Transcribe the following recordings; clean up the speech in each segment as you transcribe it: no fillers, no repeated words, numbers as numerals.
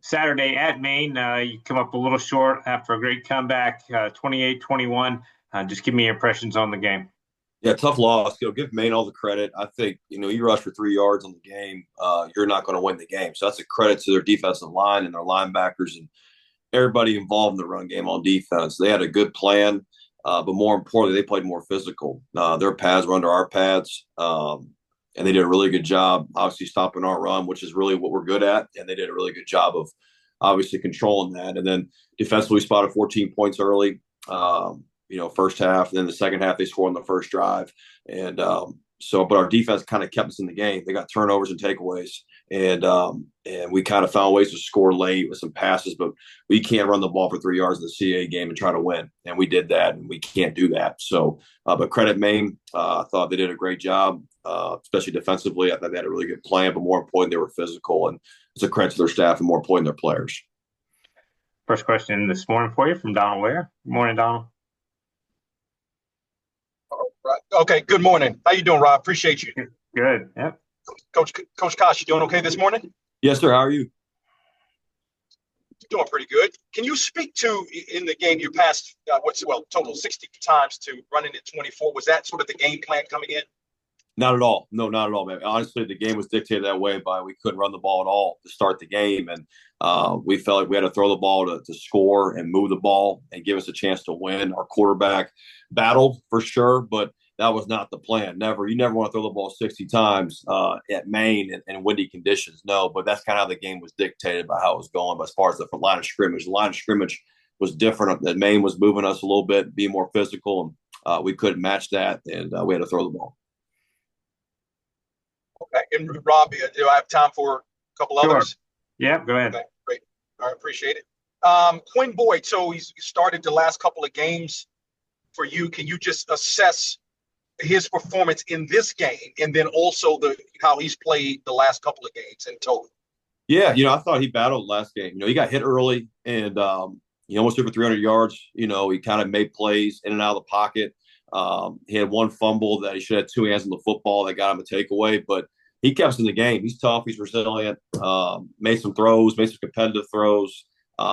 Saturday at Maine. You come up a little short after a great comeback, 28-21. Just give me your impressions on the game. Yeah, tough loss. Give Maine all the credit. I think, you rush for 3 yards on the game, you're not going to win the game. So that's a credit to their defensive line and their linebackers and everybody involved in the run game on defense. They had a good plan, but more importantly, they played more physical. Their pads were under our pads, and they did a really good job, obviously, stopping our run, which is really what we're good at. And they did a really good job of obviously controlling that. And then defensively, we spotted 14 points early. First half, and then the second half they scored on the first drive, and but our defense kind of kept us in the game. They got turnovers and takeaways, and we kind of found ways to score late with some passes, but we can't run the ball for 3 yards in the CAA game and try to win, and we did that, and we can't do that. So, but credit Maine. I thought they did a great job, especially defensively. I thought they had a really good plan, but more important, they were physical, and it's a credit to their staff, and more important, their players. First question this morning for you from Donald Ware. Good morning, Donald. Right. Okay. Good morning. How you doing, Rob? Appreciate you. Good. Yep. Coach Cosh, you doing okay this morning? Yes, sir. How are you? Doing pretty good. Can you speak to in the game you passed total 60 times to running at 24? Was that sort of the game plan coming in? Not at all. No, not at all, man. Honestly, the game was dictated that way by we couldn't run the ball at all to start the game. And we felt like we had to throw the ball to score and move the ball and give us a chance to win. Our quarterback battled for sure, but that was not the plan. You never want to throw the ball 60 times at Maine in windy conditions. No, but that's kind of how the game was dictated by how it was going. But as far as the line of scrimmage was different. That Maine was moving us a little bit, being more physical, and we couldn't match that, and we had to throw the ball. Okay. And Rob, do I have time for a couple others? Yeah, go ahead. Okay, great. I appreciate it. Quinn Boyd, so he's started the last couple of games for you. Can you just assess his performance in this game and then also how he's played the last couple of games in total? Yeah, I thought he battled last game. He got hit early and he almost threw for 300 yards. He kind of made plays in and out of the pocket. He had one fumble that he should have two hands on the football that got him a takeaway, but he kept us in the game. He's tough. He's resilient. Made some competitive throws.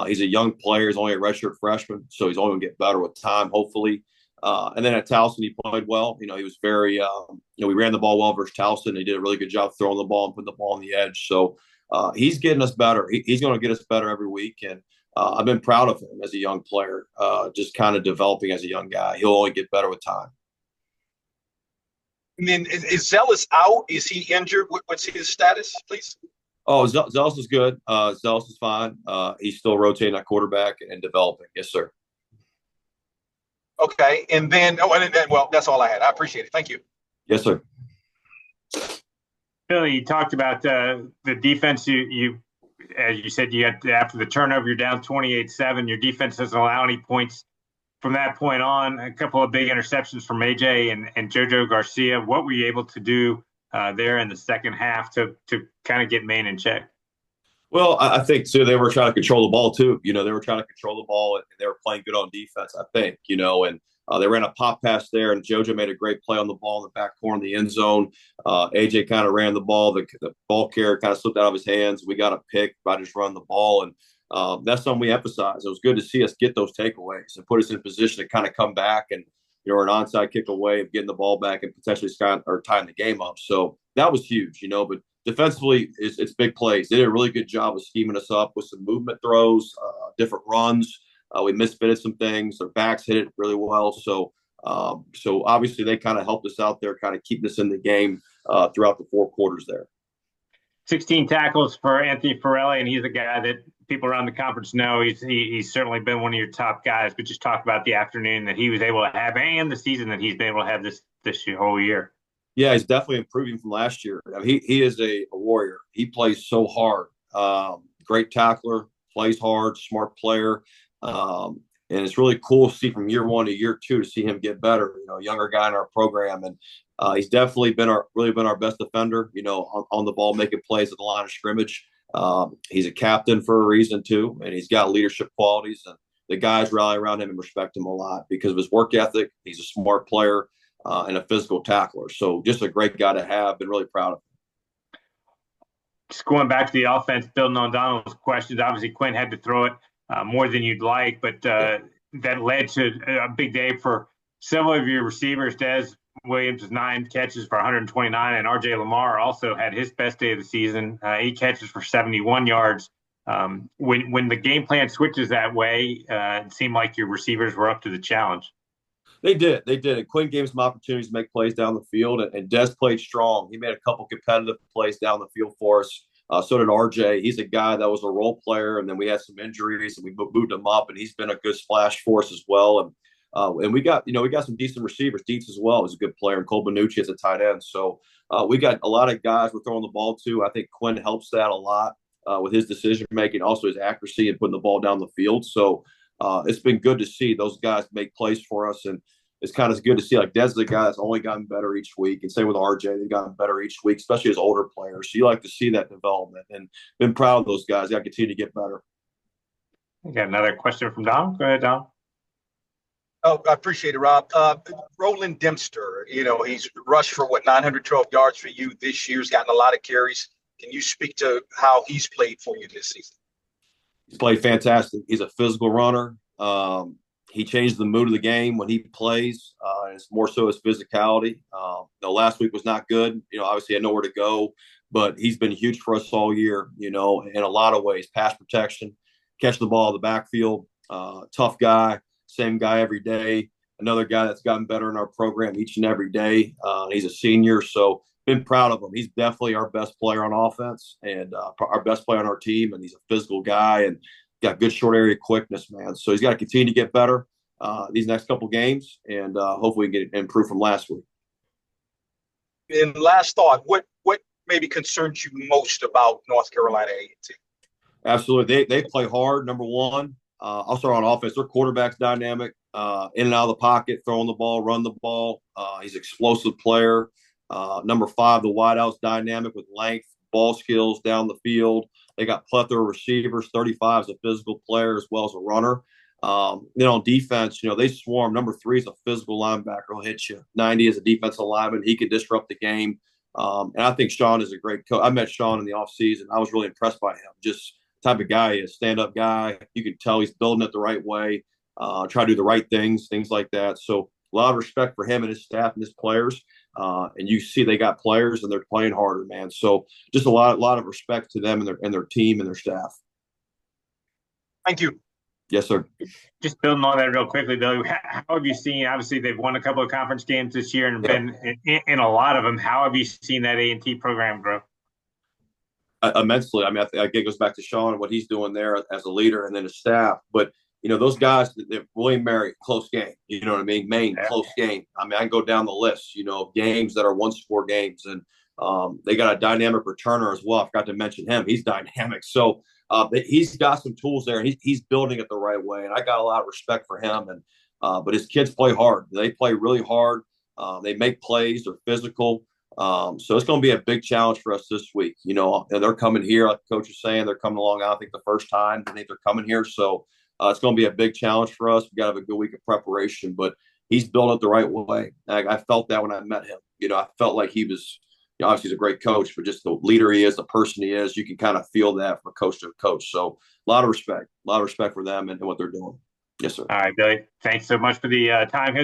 He's a young player. He's only a redshirt freshman, so he's only going to get better with time, hopefully. And then at Towson, he played well. He was very, we ran the ball well versus Towson. He did a really good job throwing the ball and putting the ball on the edge. So he's getting us better. He's going to get us better every week. And I've been proud of him as a young player, just kind of developing as a young guy. He'll only get better with time. And then is Zealous out? Is he injured? What's his status, please? Oh, Zealous is good. Zealous is fine. He's still rotating at quarterback and developing. Yes, sir. Okay. And then, that's all I had. I appreciate it. Thank you. Yes, sir. Billy, you talked about the defense. You as you said, you had after the turnover, you're down 28-7. Your defense doesn't allow any points from that point on. A couple of big interceptions from AJ and JoJo Garcia. What were you able to do there in the second half to kind of get Maine in check? Well, I think, too, they were trying to control the ball, too. They were trying to control the ball, and they were playing good on defense, I think, and they ran a pop pass there, and JoJo made a great play on the ball in the back corner of the end zone. AJ kind of ran the ball. The ball carrier kind of slipped out of his hands. We got a pick by just running the ball, and that's something we emphasize. It was good to see us get those takeaways and put us in a position to kind of come back and, an onside kick away of getting the ball back and potentially tying the game up. So that was huge, but defensively, it's big plays. They did a really good job of scheming us up with some movement throws, different runs. We misfitted some things. Their backs hit it really well. So obviously they kind of helped us out there, kind of keeping us in the game throughout the four quarters there. 16 tackles for Anthony Forelli, and he's a guy that people around the conference know. He's certainly been one of your top guys, but just talk about the afternoon that he was able to have and the season that he's been able to have this whole year. Yeah, he's definitely improving from last year. He is a warrior. He plays so hard. Great tackler, plays hard, smart player. And it's really cool to see from year one to year two to see him get better. A younger guy in our program, and he's definitely been our best defender. On the ball, making plays at the line of scrimmage. He's a captain for a reason too, and he's got leadership qualities. And the guys rally around him and respect him a lot because of his work ethic. He's a smart player and a physical tackler. So just a great guy to have. Been really proud of him. just going back to the offense, building on Donald's questions, obviously Quinn had to throw it more than you'd like, but that led to a big day for several of your receivers. Des Williams has 9 catches for 129, and R.J. Lamar also had his best day of the season, 8 catches for 71 yards. When the game plan switches that way, it seemed like your receivers were up to the challenge. They did. And Quinn gave some opportunities to make plays down the field, and Des played strong. He made a couple competitive plays down the field for us. So did RJ. He's a guy that was a role player, and then we had some injuries, and we moved him up, and he's been a good splash for us as well. And we got some decent receivers. Dietz as well is a good player, and Cole Benucci is a tight end. So we got a lot of guys we're throwing the ball to. I think Quinn helps that a lot with his decision making, also his accuracy and putting the ball down the field. So it's been good to see those guys make plays for us, and it's kind of good to see like Des is a guy that's only gotten better each week, and same with RJ, they've gotten better each week, especially as older players. So you like to see that development, and been proud of those guys. Got to continue to get better. I got another question from Dom. Go ahead, Dom. Oh, I appreciate it, Rob. Roland Dempster, he's rushed for 912 yards for you this year. He's gotten a lot of carries. Can you speak to how he's played for you this season? He's played fantastic. He's a physical runner. He changed the mood of the game when he plays. It's more so his physicality. Last week was not good. Obviously had nowhere to go, but he's been huge for us all year, in a lot of ways. Pass protection, catch the ball in the backfield, tough guy, same guy every day. Another guy that's gotten better in our program each and every day. He's a senior, so been proud of him. He's definitely our best player on offense and our best player on our team, and he's a physical guy and got good short area quickness, man. So he's got to continue to get better these next couple games, and hopefully we can improve from last week. And last thought, what maybe concerns you most about North Carolina A&T? Absolutely. They play hard, number one. I'll start on offense. Their quarterback's dynamic, in and out of the pocket, throwing the ball, run the ball. He's an explosive player. Number 5, the wideout's dynamic with length, ball skills down the field. They got plethora of receivers. 35 is a physical player as well as a runner. Then on defense, they swarm. Number 3 is a physical linebacker. He'll hit you. 90 is a defensive lineman. He can disrupt the game. And I think Sean is a great coach. I met Sean in the offseason. I was really impressed by him. Just type of guy he is, stand-up guy. You can tell he's building it the right way, try to do the right things like that. So a lot of respect for him and his staff and his players. And you see they got players and they're playing harder, man. So just a lot of respect to them and their team and their staff. Thank you. Yes, sir. Just building on that real quickly, though, how have you seen, obviously they've won a couple of conference games this year and been in a lot of them. How have you seen that A&T program grow? Immensely. I mean, I think it goes back to Sean and what he's doing there as a leader and then his staff. But, those guys, William Mary, close game. You know what I mean? Maine, close game. I mean, I can go down the list, games that are 1-score games. And they got a dynamic returner as well. I forgot to mention him. He's dynamic. So he's got some tools there, and he's building it the right way. And I got a lot of respect for him. And but his kids play hard. They play really hard. They make plays. They're physical. So it's going to be a big challenge for us this week. And they're coming here, like the coach is saying, they're coming along. I think the first time. I think they're coming here. So it's going to be a big challenge for us. We got to have a good week of preparation, but he's built it the right way. I felt that when I met him. I felt like he was. Obviously, he's a great coach, but just the leader he is, the person he is, you can kind of feel that from coach to coach. So a lot of respect for them and what they're doing. Yes, sir. All right, Billy. Thanks so much for the time here.